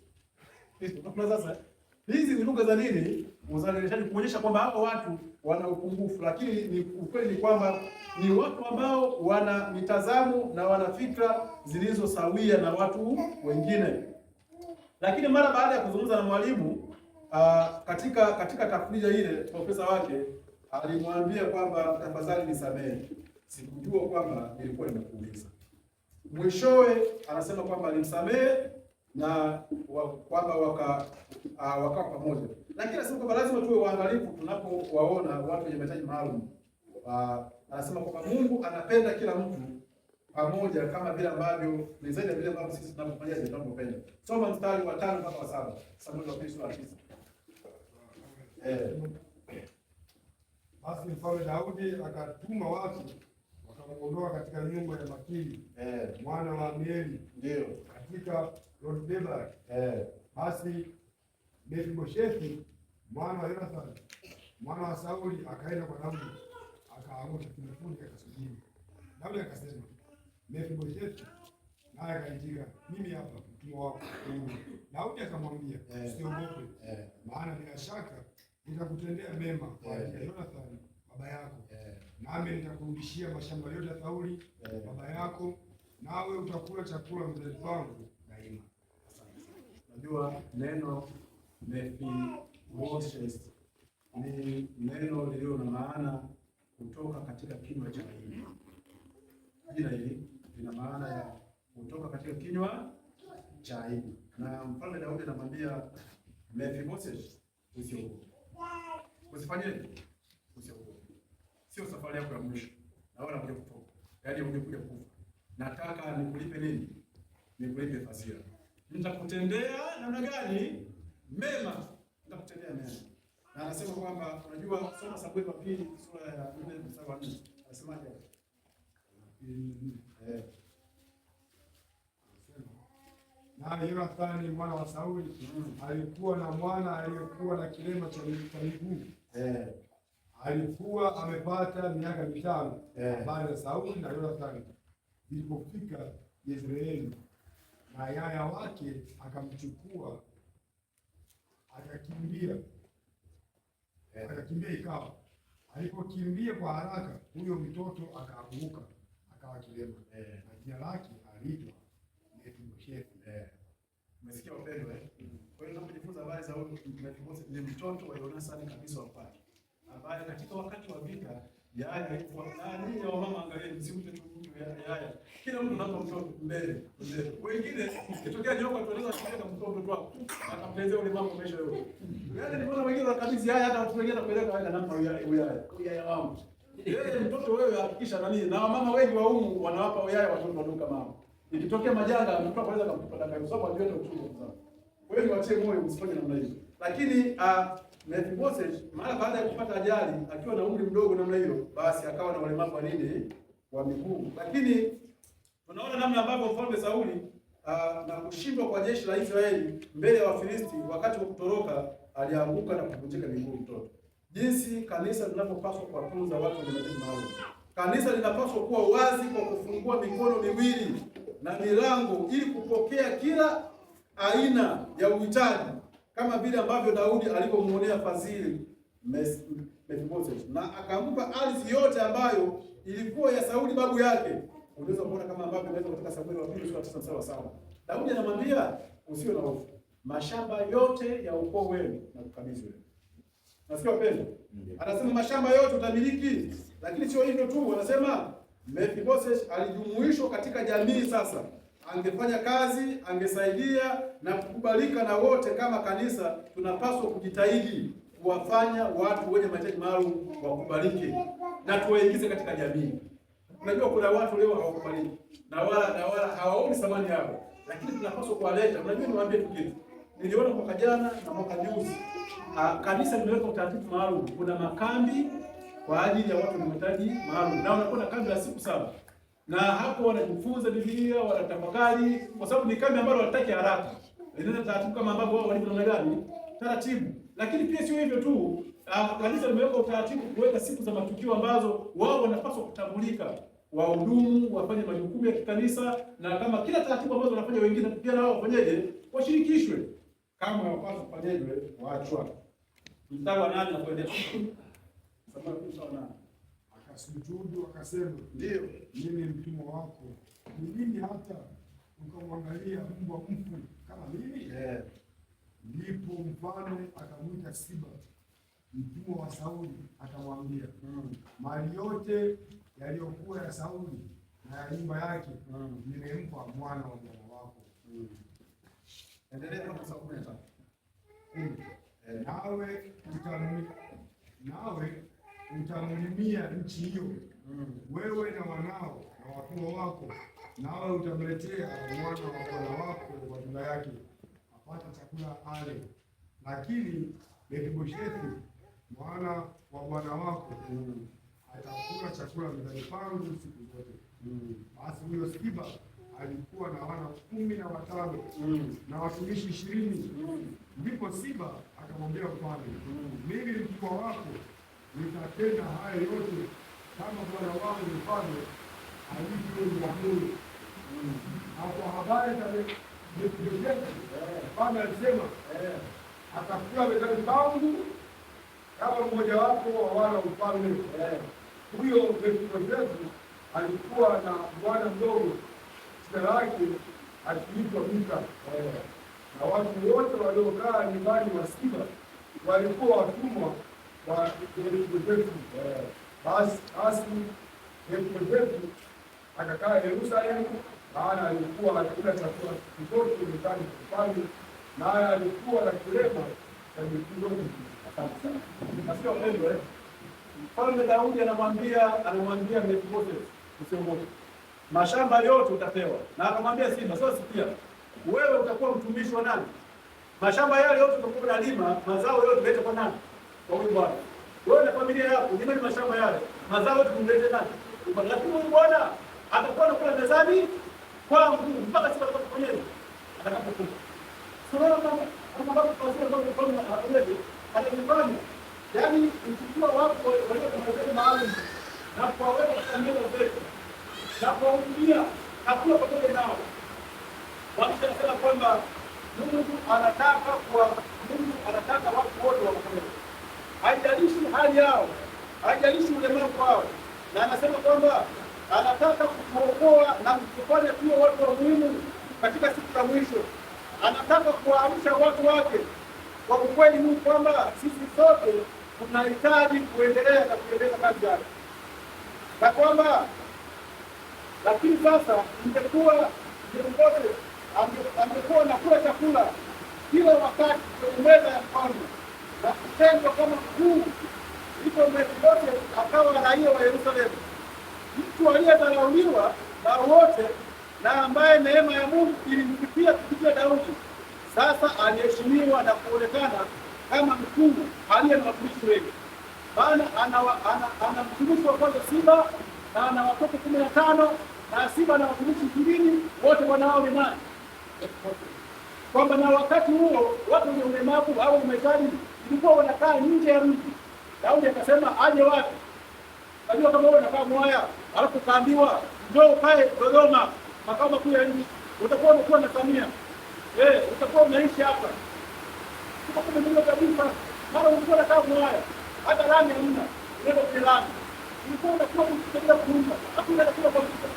Sasa hizi ni lugha za nini? Uzalishaji, kuonyesha kwamba hapo watu wana upungufu, lakini ni ukweli ni kwamba ni watu ambao wana mitazamo na wana fikra zilizosawia na watu wengine. Lakini mara baada ya kuzungumza na mwalimu katika tafrija ile, profesa wake alimwambia kwamba tafadhali nisamehe, sikujua kwamba nilikuwa nimekuuliza. Mwishowe anasema kwamba alimsamehe na kwamba wakawa pamoja, lakini anasema kwamba lazima tuwe waangalifu tunapowaona watu wenye mahitaji maalum. Anasema kwamba Mungu anapenda kila mtu pamoja, kama vile ambavyo ni zaidi ya vile ambavyo sisi tunapofanya tunapopenda. Soma mstari wa 5 mpaka wa 7, Samueli wa pili sura ya 9. Basi Mfalme Daudi akatuma watu wakamuondoa katika nyumba ya Makiri mwana wa Amieli, ndio katika Lo-Debar. Basi Mefiboshethi mwana wa Yonathani mwana wa Sauli akaenda kwa Daudi, akaanguka kifudifudi akasujudi. Daudi akasema, Mefiboshethi, naye akaitika, mimi hapa mtumwa wako. Daudi akamwambia, usiogope, maana bila shaka nitakutendea mema kwa ajili ya Yonathani baba yako, nami nitakurudishia mashamba yote ya Sauli baba yako, nawe utakula chakula mezani pangu daima. Unajua neno Mefiboshethi ni neno lililo na maana kutoka katika kinywa cha aibu. Jina hili lina maana ya kutoka katika kinywa cha aibu, na Mfalme Daudi anamwambia Mefiboshethi, usiogope. Usifanyeje? Usiogope. Sio safari yako ya mwisho. Na wala kuja kutoka. Yaani ungekuja kufa. Nataka nikulipe nini? Nikulipe fadhila. Nitakutendea namna gani? Mema. Nitakutendea mema. Na anasema kwamba unajua, soma Samueli wa pili sura ya 4 mstari wa 4. Anasemaje? Na Yonathani mwana wa Sauli alikuwa na mwana aliyekuwa na kilema cha miguu. Alikuwa amepata miaka 5 baada ya Sauli na Yonathani ilipofika Yezreeli, na yaya wake akamchukua akakimbia. Ikawa alipokimbia kwa haraka, huyo mtoto akaanguka akawa kilema, na jina lake aliitwa Mefiboshethi. Umesikia wapendwa? Kwa hiyo tunapojifunza habari za Mefiboshethi, ni mtoto wa Yonathani kabisa wa kwake, ambaye katika wakati wa vita yaya alikuwa nani ya mama. Angalia, msimte tu mtu yaya, kila mtu anapa mtoto mbele. Wengine kitokea nyoka tueleza kupeleka mtoto wako akamlezea ule mambo maisha yote. Yaani nimeona wengine wakabidhi haya, hata watu wengine wanapeleka haya namna yaya wangu. Yeye mtoto wewe hakikisha nani, na mama wengi wa humu wanawapa yaya watoto wadogo kama hao. Ikitokea majanga mtu anaweza kumtupa daga kwa sababu ndio uchungu sana. Kwa hiyo niwatie moyo msifanye namna hiyo. Lakini Mefiboshethi mara baada ya kupata ajali akiwa na umri mdogo namna hiyo, basi akawa na ulemavu wa nini? Wa miguu. Lakini tunaona namna ambavyo Mfalme Sauli na kushindwa kwa jeshi la Israeli mbele ya Wafilisti, wakati wa kutoroka alianguka na kuvunjika miguu mtoto. Jinsi kanisa linapopaswa kuwatunza watu wenye mahitaji maalum. Kanisa linapaswa kuwa wazi kwa kufungua mikono miwili na milango ili kupokea kila aina ya uhitaji, kama vile ambavyo Daudi alipomuonea fadhili Mefiboshethi na akampa ardhi yote ambayo ilikuwa ya Sauli babu yake. Unaweza kuona kama ambavyo inaweza katika Samueli wa pili sura 9 mstari wa 7. Daudi anamwambia usiwe na hofu, mashamba yote ya ukoo wenu na kukabidhi wewe. Nasikia wapendwa? Anasema mashamba yote utamiliki, lakini sio hivyo tu, anasema Mefiboshethi alijumuishwa katika jamii sasa. Angefanya kazi, angesaidia na kukubalika na wote. Kama kanisa tunapaswa kujitahidi kuwafanya watu wenye mahitaji maalum wakubalike na tuwaingize katika jamii. Unajua kuna watu leo hawakubaliki na wala hawaoni thamani yao, lakini tunapaswa kuwaleta. Unajua niwaambie tu kitu. Niliona mwaka jana na mwaka juzi kanisa limeweka utaratibu maalum. Kuna makambi kwa ajili ya watu wenye mahitaji maalum, na wanakuwa na kambi la siku 7, na hapo wanajifunza Biblia, wanatafakari, kwa sababu ni kambi ambayo wanataka haraka, inaenda taratibu kama ambavyo wao walivyo namna gani taratibu. Lakini pia sio hivyo tu, kanisa limeweka utaratibu kuweka siku za matukio ambazo wao wanapaswa kutambulika, wahudumu wafanye majukumu ya kikanisa, na kama kila taratibu ambazo wanafanya wengine pia nao wafanyeje, washirikishwe. Kama hawapaswi kufanyaje, waachwa. Mstari wa 8 na kuendelea. Akasujudu akasema, ndio mimi mtumwa wako, ni nini hata ukamwangalia mbwa mfu kama mimi? Ndipo mfalme akamwita Siba mtumwa wa Sauli, akamwambia, mali yote yaliyokuwa ya Sauli na ya nyumba yake nimempa mwana wa bwana wako. Endelea na kusoma. Nawe utamlimia nchi hiyo, wewe na wanao na watumwa wako, nawe utamletea mwana wa bwana wako matunda yake, apate chakula ale. Lakini Mefiboshethi mwana wa bwana wako atakula chakula mezani pangu siku zote. Basi huyo Siba alikuwa na wana 15 na watumishi 20. Ndipo Siba akamwambia mfalme, mimi mtumwa wako nitatenda haya yote kama bwana wangu mfalme alivyoniamuru. Kwa habari za Mefiboshethi, mfalme alisema, atakula mezani pangu kama mmoja wapo wa wana wa mfalme. Huyo Mefiboshethi alikuwa na bwana mdogo, jina lake akiitwa Mika, na watu wote waliokaa nyumbani mwa Siba walikuwa watumwa wa Mefiboshethi. Basi Mefiboshethi akakaa Yerusalemu, maana alikuwa akila chakula kitoto nyumbani kwa mfalme, naye alikuwa na kilema cha mifugo. Nasikia mpendwa, Mfalme Daudi anamwambia Mefiboshethi, usiogope, mashamba yote utapewa. Na akamwambia Siba, sasa sikia, wewe utakuwa mtumishi wa nani? Mashamba yale yote utakuwa unalima, mazao yote ulete kwa nani? Kwa huyu bwana. Wewe na familia yako, limeni mashamba yale, mazao yote kumlete nani? Lakini huyu bwana atakuwa anakula mezani kwangu mpaka siku atakapofanyaje? Atakapokufa. Sura kama anajifanya, yaani mchukua wako walio kwa mzee maalum na kuwaweka katika meza zetu na kuwahudumia na kula pamoja nao. Wanasema kwamba Mungu anataka watu wote wakoe, haijalishi hali yao, haijalishi ulemavu wao, na anasema kwamba anataka kutuokoa na kutufanya tuwe watu wa muhimu katika siku za mwisho. Anataka kuwaamsha watu wake kwa ukweli huu kwamba sisi sote tunahitaji kuendelea na kuendeleza kazi yake, na kwamba lakini sasa ingekuwa viongozi angekuwa nakula chakula kila wakati kwenye meza ya mfalme na kutengwa kama mkuu. Ndipo Mefiboshethi akawa raia wa Yerusalemu, mtu aliyedharauliwa na wote na ambaye neema ya Mungu ilimfikia kupitia Daudi. Sasa aliheshimiwa na kuonekana kama mkuu aliye na watumishi wengi, maana ana mtumishi wa kwanza Siba na ana watoto 15, na Siba na watumishi 20, wote wanao ni nani? Kwamba na wakati huo watu wenye ulemavu au umekali ilikuwa wanakaa nje ya mji. Daudi akasema aje wapi? Unajua kama wewe unakaa Mwaya, alafu kaambiwa njoo ukae Dodoma, makao makuu ya nchi, utakuwa umekuwa na Samia. Utakuwa unaishi hapa. Kwa sababu ndio kabisa, mara ulikuwa unakaa Mwaya, hata lami hamna, unaenda kwa lami. Ulikuwa unakuwa ukitaka kuumba, hakuna kitu kwa kitu.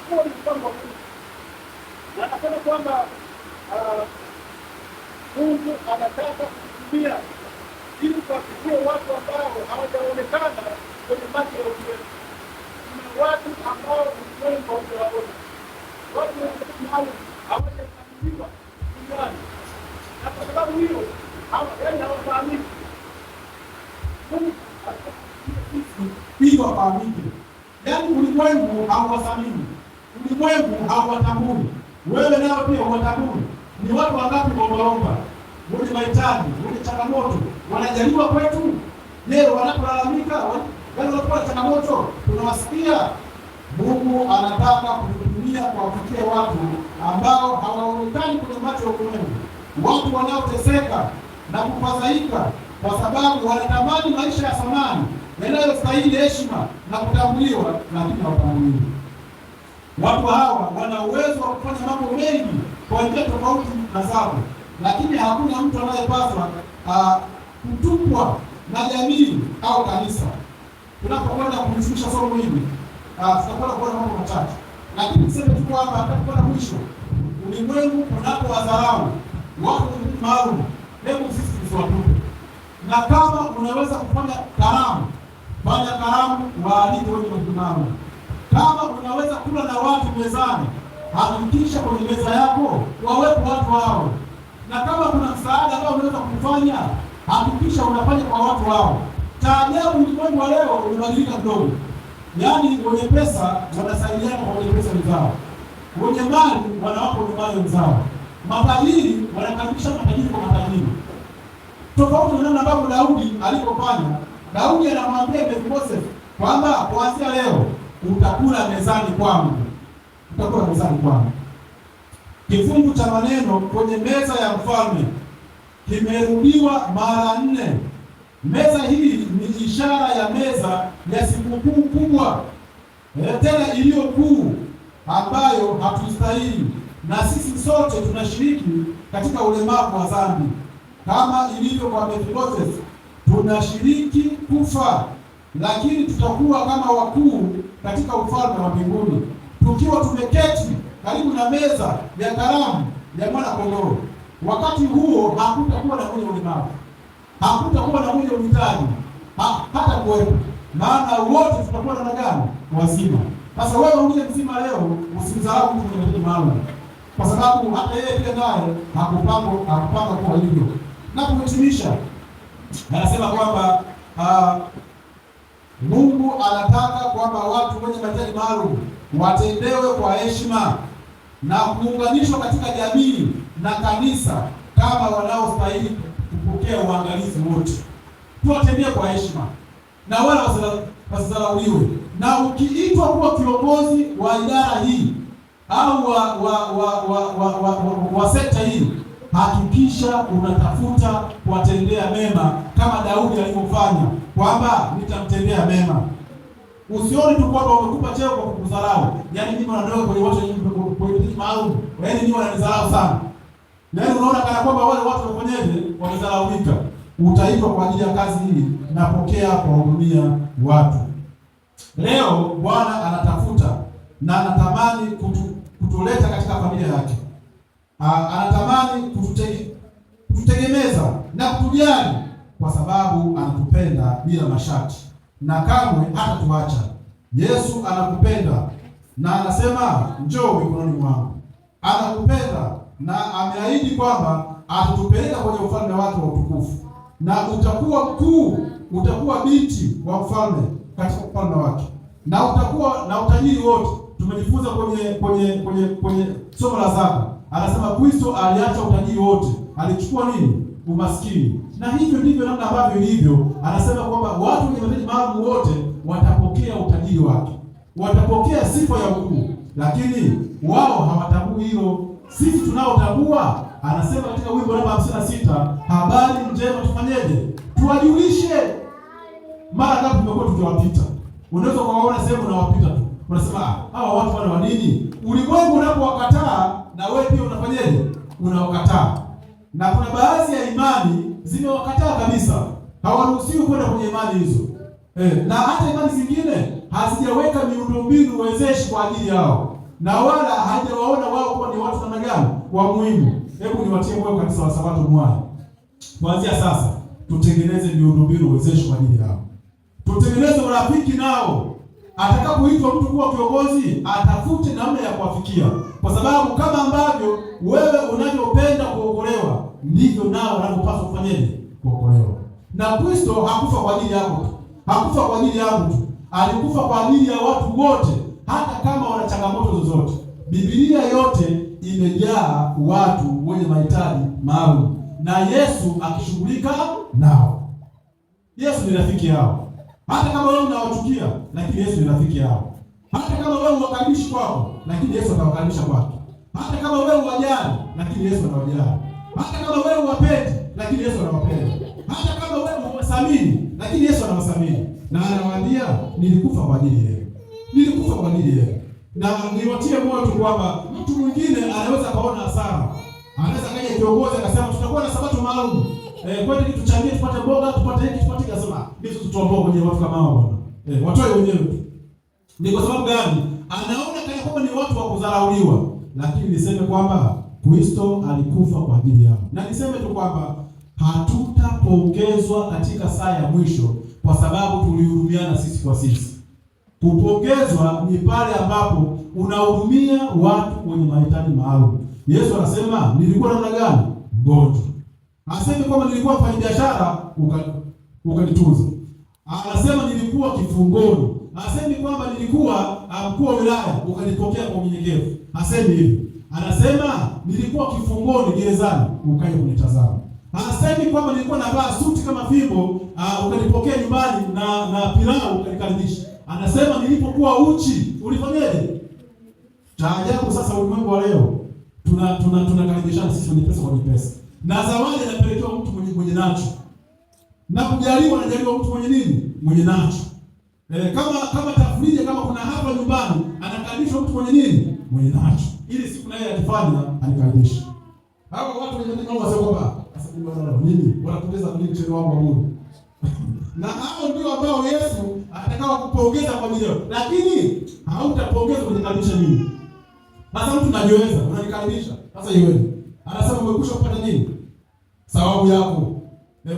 Kwa ni mpango wa Mungu. Na anasema kwamba Mungu anataka kutumia ili kuwafikia watu ambao hawajaonekana kwenye macho ya ulimwengu. Kuna watu ambao ulimwengu haujawaona, watu maalum hawajatambuliwa duniani, na kwa sababu hiyo hawafahamiki. Mungu ili wafahamike, yaani ulimwengu hauwathamini, ulimwengu hauwatambui. Wewe nao pia huwatambui. Ni watu wangapi waombaomba, wenye mahitaji, wenye changamoto wanajaliwa kwetu? Je, wanapolalamika wale wanakuwa changamoto tunawasikia? Mungu anataka kutumia kuwafikia watu ambao hawaonekani kwenye macho ya ulimwengu, watu wanaoteseka na kufadhaika kwa sababu wanatamani maisha ya thamani yanayostahili heshima na kutambuliwa, lakini hawatambuliwi. Watu hawa wana uwezo wa kufanya mambo mengi kwa njia tofauti na zao, lakini hakuna mtu anayepaswa kutupwa na jamii au kanisa. Tunapokwenda kumshusha somo hili tutakwenda kuona mambo machache, lakini tuseme tu kwamba hatakwenda mwisho, ulimwengu unapowadharau watu maalum, hebu sisi tusiwatupe. Na kama unaweza kufanya karamu, fanya karamu, waalike wenye maalum. Kama unaweza kula na watu mezani, hakikisha kwenye meza yako wawepo watu hao. Na kama kuna msaada ambao unaweza kufanya, hakikisha unafanya kwa watu hao. Taajabu, ulimwengu wa leo umebadilika kidogo. Yaani wenye pesa wanasaidiana kwa wenye pesa wenzao, wenye mali wanawapa wenye mali wenzao, matajiri wanakaribisha matajiri kwa matajiri. Tofauti na namna ambavyo Daudi alipofanya. Daudi anamwambia Mefiboshethi kwamba kuanzia leo utakula mezani kwangu, utakula mezani kwangu. Kifungu cha maneno kwenye meza ya mfalme kimerudiwa mara 4. Meza hii ni ishara ya meza ya sikukuu kubwa, tena iliyo kuu, ambayo hatustahili, na sisi sote tunashiriki katika ulemavu wa dhambi. Kama ilivyo kwa Mefiboshethi, tunashiriki kufa, lakini tutakuwa kama wakuu katika ufalme wa mbinguni, tukiwa tumeketi karibu na meza ya karamu ya mwana kondoo. Wakati huo hakutakuwa na mwenye ulemavu, hakutakuwa na mwenye uhitaji, hata kuwepo, maana wote tutakuwa na gani? Wazima. Sasa wewe uje mzima leo, usimdharau mtu mwenye mahitaji maalum, kwa sababu hata yeye pia naye hakupanga kwa hivyo. Na kuhitimisha, anasema kwamba Mungu anataka kwamba watu wenye mahitaji maalum watendewe kwa heshima na kuunganishwa katika jamii na kanisa kama wanaostahili kupokea uangalizi wote. Tuwatendee kwa heshima na wala wasidharauliwe. Na ukiitwa kuwa kiongozi wa idara hii au wa sekta hii, hakikisha unatafuta kuwatendea mema kama Daudi alivyofanya, kwamba nitamtendea mema. Usione tu kwamba umekupa cheo kwa kukudharau. Yaani mimi naondoka kwenye watu wenye maalum, yaani ni wananidharau sana. Yaani unaona kana kwamba wale watu wafanyaje, wamedharaulika. Utaitwa kwa ajili ya kazi hii, napokea kuwahudumia watu. Leo Bwana anatafuta na anatamani kutuleta katika familia yake. Anatamani kututegemeza na kutujali, kwa sababu anatupenda bila masharti na kamwe hatatuacha. Yesu anakupenda na anasema njoo mikononi mwangu. Anakupenda na ameahidi kwamba atatupeleka kwenye ufalme wake wa utukufu, na utakuwa mkuu, utakuwa binti wa mfalme katika ufalme wake, na utakuwa na utajiri wote. Tumejifunza kwenye somo la zaka, anasema Kristo aliacha utajiri wote, alichukua nini? Umaskini. Na hivyo ndivyo namna ambavyo ilivyo. Anasema kwamba watu wenye mahitaji maalum wote watapokea utajiri wake, watapokea sifa ya ukuu, lakini wao hawatambui hilo. Sisi tunaotambua, anasema katika wimbo namba 56, habari njema tufanyeje? Tuwajulishe. Mara ngapi tumekuwa tukiwapita? Unaweza kuwaona sehemu unawapita tu, unasema hawa watu wana nini? Ulimwengu unapowakataa, na wewe pia unafanyaje? Unawakataa. Na kuna baadhi ya imani zimewakataa kabisa, hawaruhusiwi kwenda kwenye imani hizo. Na hata imani zingine hazijaweka miundombinu wezeshi kwa ajili yao, na wala hajawaona wao kuwa ni watu namna gani wa muhimu. Hebu niwatie moyo kanisa wa Sabato Mwai, kuanzia sasa tutengeneze miundombinu wezeshi kwa ajili yao, tutengeneze urafiki nao. Atakapoitwa mtu kuwa kiongozi, atafute namna ya kuwafikia, kwa sababu kama ambavyo wewe unavyopenda kuokolewa, ndivyo nao wanavyopaswa kufanyaje? Kuokolewa. Na Kristo hakufa kwa ajili yako tu, hakufa kwa ajili yangu tu, alikufa kwa ajili ya watu wote, hata kama wana changamoto zozote. Biblia yote imejaa watu wenye mahitaji maalum, na Yesu akishughulika nao. Yesu ni rafiki yao. Hata kama wewe unawachukia, lakini Yesu ni rafiki yao. Hata kama wewe uwakaribishi kwako, lakini Yesu atawakaribisha kwake. Hata kama wewe uwajali, lakini Yesu anawajali. Hata kama wewe uwapendi, lakini Yesu anawapenda. Hata kama wewe uwasamini, lakini Yesu anawasamini. Na anawaambia nilikufa kwa ajili yenu. Nilikufa kwa ajili yenu. Na niwatie moyo tu kwamba mtu mwingine anaweza kaona hasara. Anaweza kaja kiongozi akasema tutakuwa na sabato maalum. Kwani tuchangie tupate mboga, tupate hiki, tupate kasema. Mimi tutoa mboga kwenye watu kama hao bwana. Watoe wenyewe tu. Ni kwa sababu gani? Anaona kana kwamba ni watu wa kudharauliwa. Lakini niseme kwamba Kristo alikufa kwa ajili yao. Na niseme tu kwamba hatutapongezwa katika saa ya mwisho kwa sababu tulihurumiana sisi kwa sisi. Kupongezwa ni pale ambapo unahurumia watu wenye mahitaji maalum. Yesu anasema nilikuwa namna gani? Mgonjwa. Anasema kwamba nilikuwa mfanyabiashara ukanitunza. Anasema nilikuwa kifungoni. Anasema kwamba nilikuwa mkuu wa wilaya ukanipokea kwa unyenyekevu. Anasema hivi. Anasema nilikuwa kifungoni gerezani ukaja kunitazama. Anasema kwamba nilikuwa navaa suti kama fimbo ukanipokea nyumbani na pilau ukanikaribisha. Anasema nilipokuwa uchi ulifanyaje? Cha ajabu sasa ulimwengu wa leo tunakaribishana sisi wenye pesa kwa pesa. Na zawadi inapelekewa mtu mwenye nacho. Na kujaliwa anajaliwa mtu mwenye nini? Mwenye nacho. Kama tafrija kama kuna hapa nyumbani anakaribishwa mtu mwenye nini? Mwenye nacho. Ili siku naye akifanya anikaribisha. Hawa watu wenye nini wasema kwamba sasa nini? Wanapoteza nini mchezo wangu wa Mungu. Na hao ndio ambao Yesu atakao kupongeza kwa ajili yao. Lakini hautapongeza kunikaribisha mimi. Sasa mtu najiweza, unanikaribisha. Sasa yeye anasema umekwisha kupata nini? Sababu yako.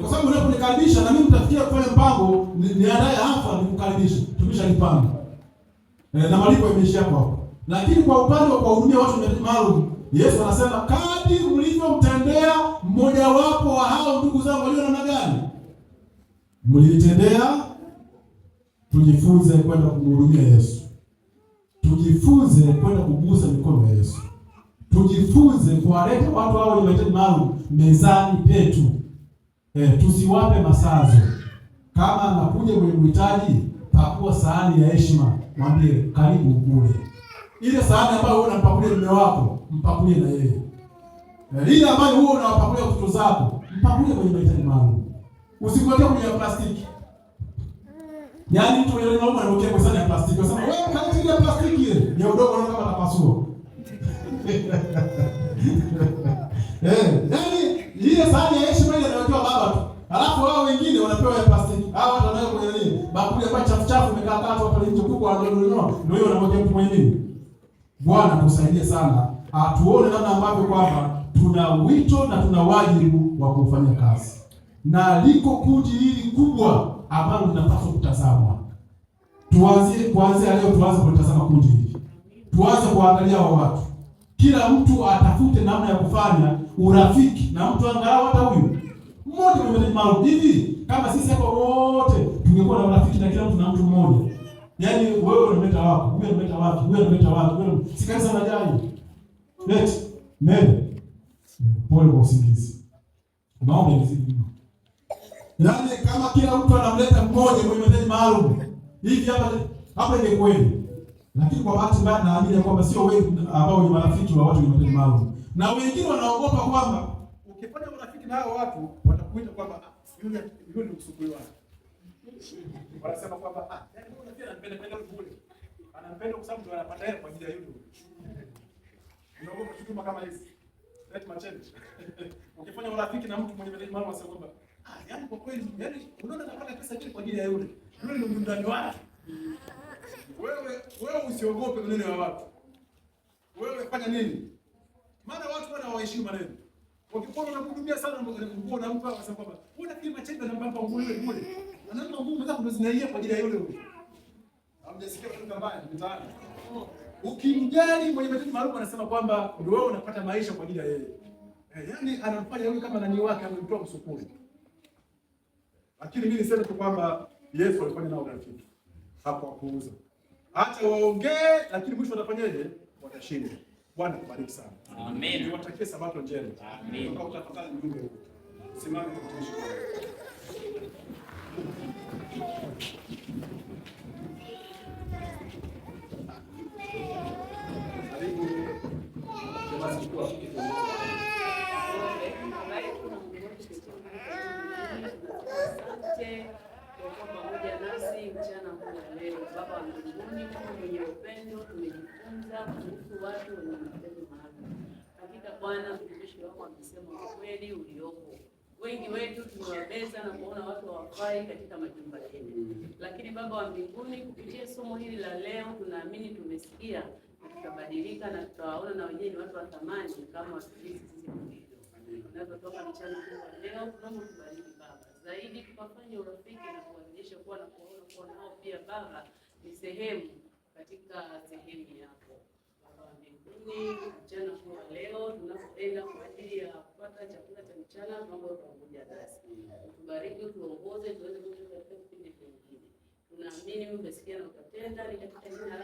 Kwa sababu unaponikaribisha na mimi mtafikia kufanya mpango niandae hapa nikukaribisha. Tumeshalipanga. Na malipo yameishia hapo. Lakini kwa upande wa kuhudumia watu maalum, Yesu anasema kadri mlivyomtendea mmoja wapo wa hao ndugu zangu walio namna gani? Mlitendea. Tujifunze kwenda kumhudumia Yesu. Tujifunze kwenda kugusa mikono ya Yesu. Tujifunze kuwaleta watu hao wenye mahitaji maalum mezani petu. Tusiwape masazo. Kama anakuja mwenye uhitaji, pakua sahani ya heshima, mwambie karibu ukule. Ile sahani ambayo wewe unampakulia mume wako, mpakulie na yeye. Ile ambayo wewe unawapakulia watoto zako, mpakulie kwenye mahitaji maalum. Usikweke kwenye plastiki. Yaani mtu yule mama anawekea kwa sahani ya plastiki. Unasema wewe kama ile plastiki ile, ya udongo unaona kama tapasua. Yaani ile sahani ya heshima ile anawekewa baba tu. Alafu wao wengine wanapewa ya plastiki. Hao watu wanaweka kwenye nini? Bakuli ambayo chafu imekaa kaa hapo pale nje kubwa wananunua. Ndio hiyo wanamwekea mtu mwenye nini? Bwana tusaidie sana. Tuone namna ambavyo kwamba tuna wito na tuna wajibu wa kufanya kazi. Na liko kundi hili kubwa ambalo linapaswa kutazamwa. Kuanzia leo tuanze kulitazama kundi hili. Tuanze kuangalia hao watu. Kila mtu atafute namna ya kufanya urafiki na mtu angalau hata huyu mmoja mwenye maalum hivi. Kama sisi hapa wote tungekuwa na urafiki na kila mtu na mtu mmoja. Yaani wewe unamleta wapi? Wewe unamleta wapi? Wewe unamleta wapi? Wewe si kanisa la jani. Leti. Mimi. Pole kwa usingizi. Naomba nizidi. Yaani kama kila mtu anamleta mmoja mwenye mahitaji maalum. Hivi hapa ile kweli. Lakini kwa bahati mbaya naamini kwamba sio wengi ambao ni marafiki wa watu wenye mahitaji maalum. Na wengine wanaogopa kwamba ukifanya urafiki na hao watu watakuita kwamba yule ni msukuli wako. Wanasema kwamba yaani wewe unapenda anapenda bure. Anampenda kwa sababu anapata hela kwa ajili ya yule. Unaogopa shutuma kama hizi. Let macheni. Ukifanya urafiki na mtu mwenye mahitaji maalum asema kwamba yaani kwa kweli yaani unaona anapata pesa nyingi kwa ajili ya yule. Yule ni mndani wake. Wewe usiogope maneno ya watu. Wewe fanya nini? Maana watu wana waheshimu maneno. Wakipona unamhudumia sana nguo na mtu anasema kwamba una kima chembe na mbamba nguo ile kule. Anaomba nguo mzako ndo zinaingia kwa ajili ya yule yule. Hamjasikia kitu mbaya mtaani. Ukimjali mwenye mahitaji maalum anasema kwamba ndio wewe unapata maisha kwa ajili ya yeye. Yaani anamfanya yule kama nani wake amemtoa msukuli. Lakini mimi niseme tu kwamba Yesu alifanya nao urafiki. Hapo kuuza. Acha waongee lakini mwisho watafanyaje? Watashinda. Bwana kubariki sana. Amen. Niwatakie sabato njema. Amen. Utafakari ujumbe huu. Simama kwa Baba wa mbinguni, mwenye upendo, tumejifunza kuhusu watu wenye mahitaji maalum. Hakika Bwana, mtumishi wako amesema ukweli uliopo. Wengi wetu tumewabeza na kuona watu hawafai katika majumba yetu, lakini Baba wa mbinguni, kupitia somo hili la leo, tunaamini tumesikia na tutabadilika na tutawaona na wenyewe ni watu wa thamani kama watumishi sisi tulivyo. Tunapotoka mchana huu wa leo, tunaomba tubariki Baba zaidi, tukafanye urafiki na kuwaonyesha kuwa na kuona nao pia Baba ni sehemu katika sehemu yako. Baba wa mbinguni, mchana huu wa leo tunapoenda kwa ajili ya kupata chakula cha mchana, tunaomba pamoja nasi. Tubariki, tuongoze, tuweze kutoka katika kipindi kingine. Tunaamini umesikia na utatenda, ni katika jina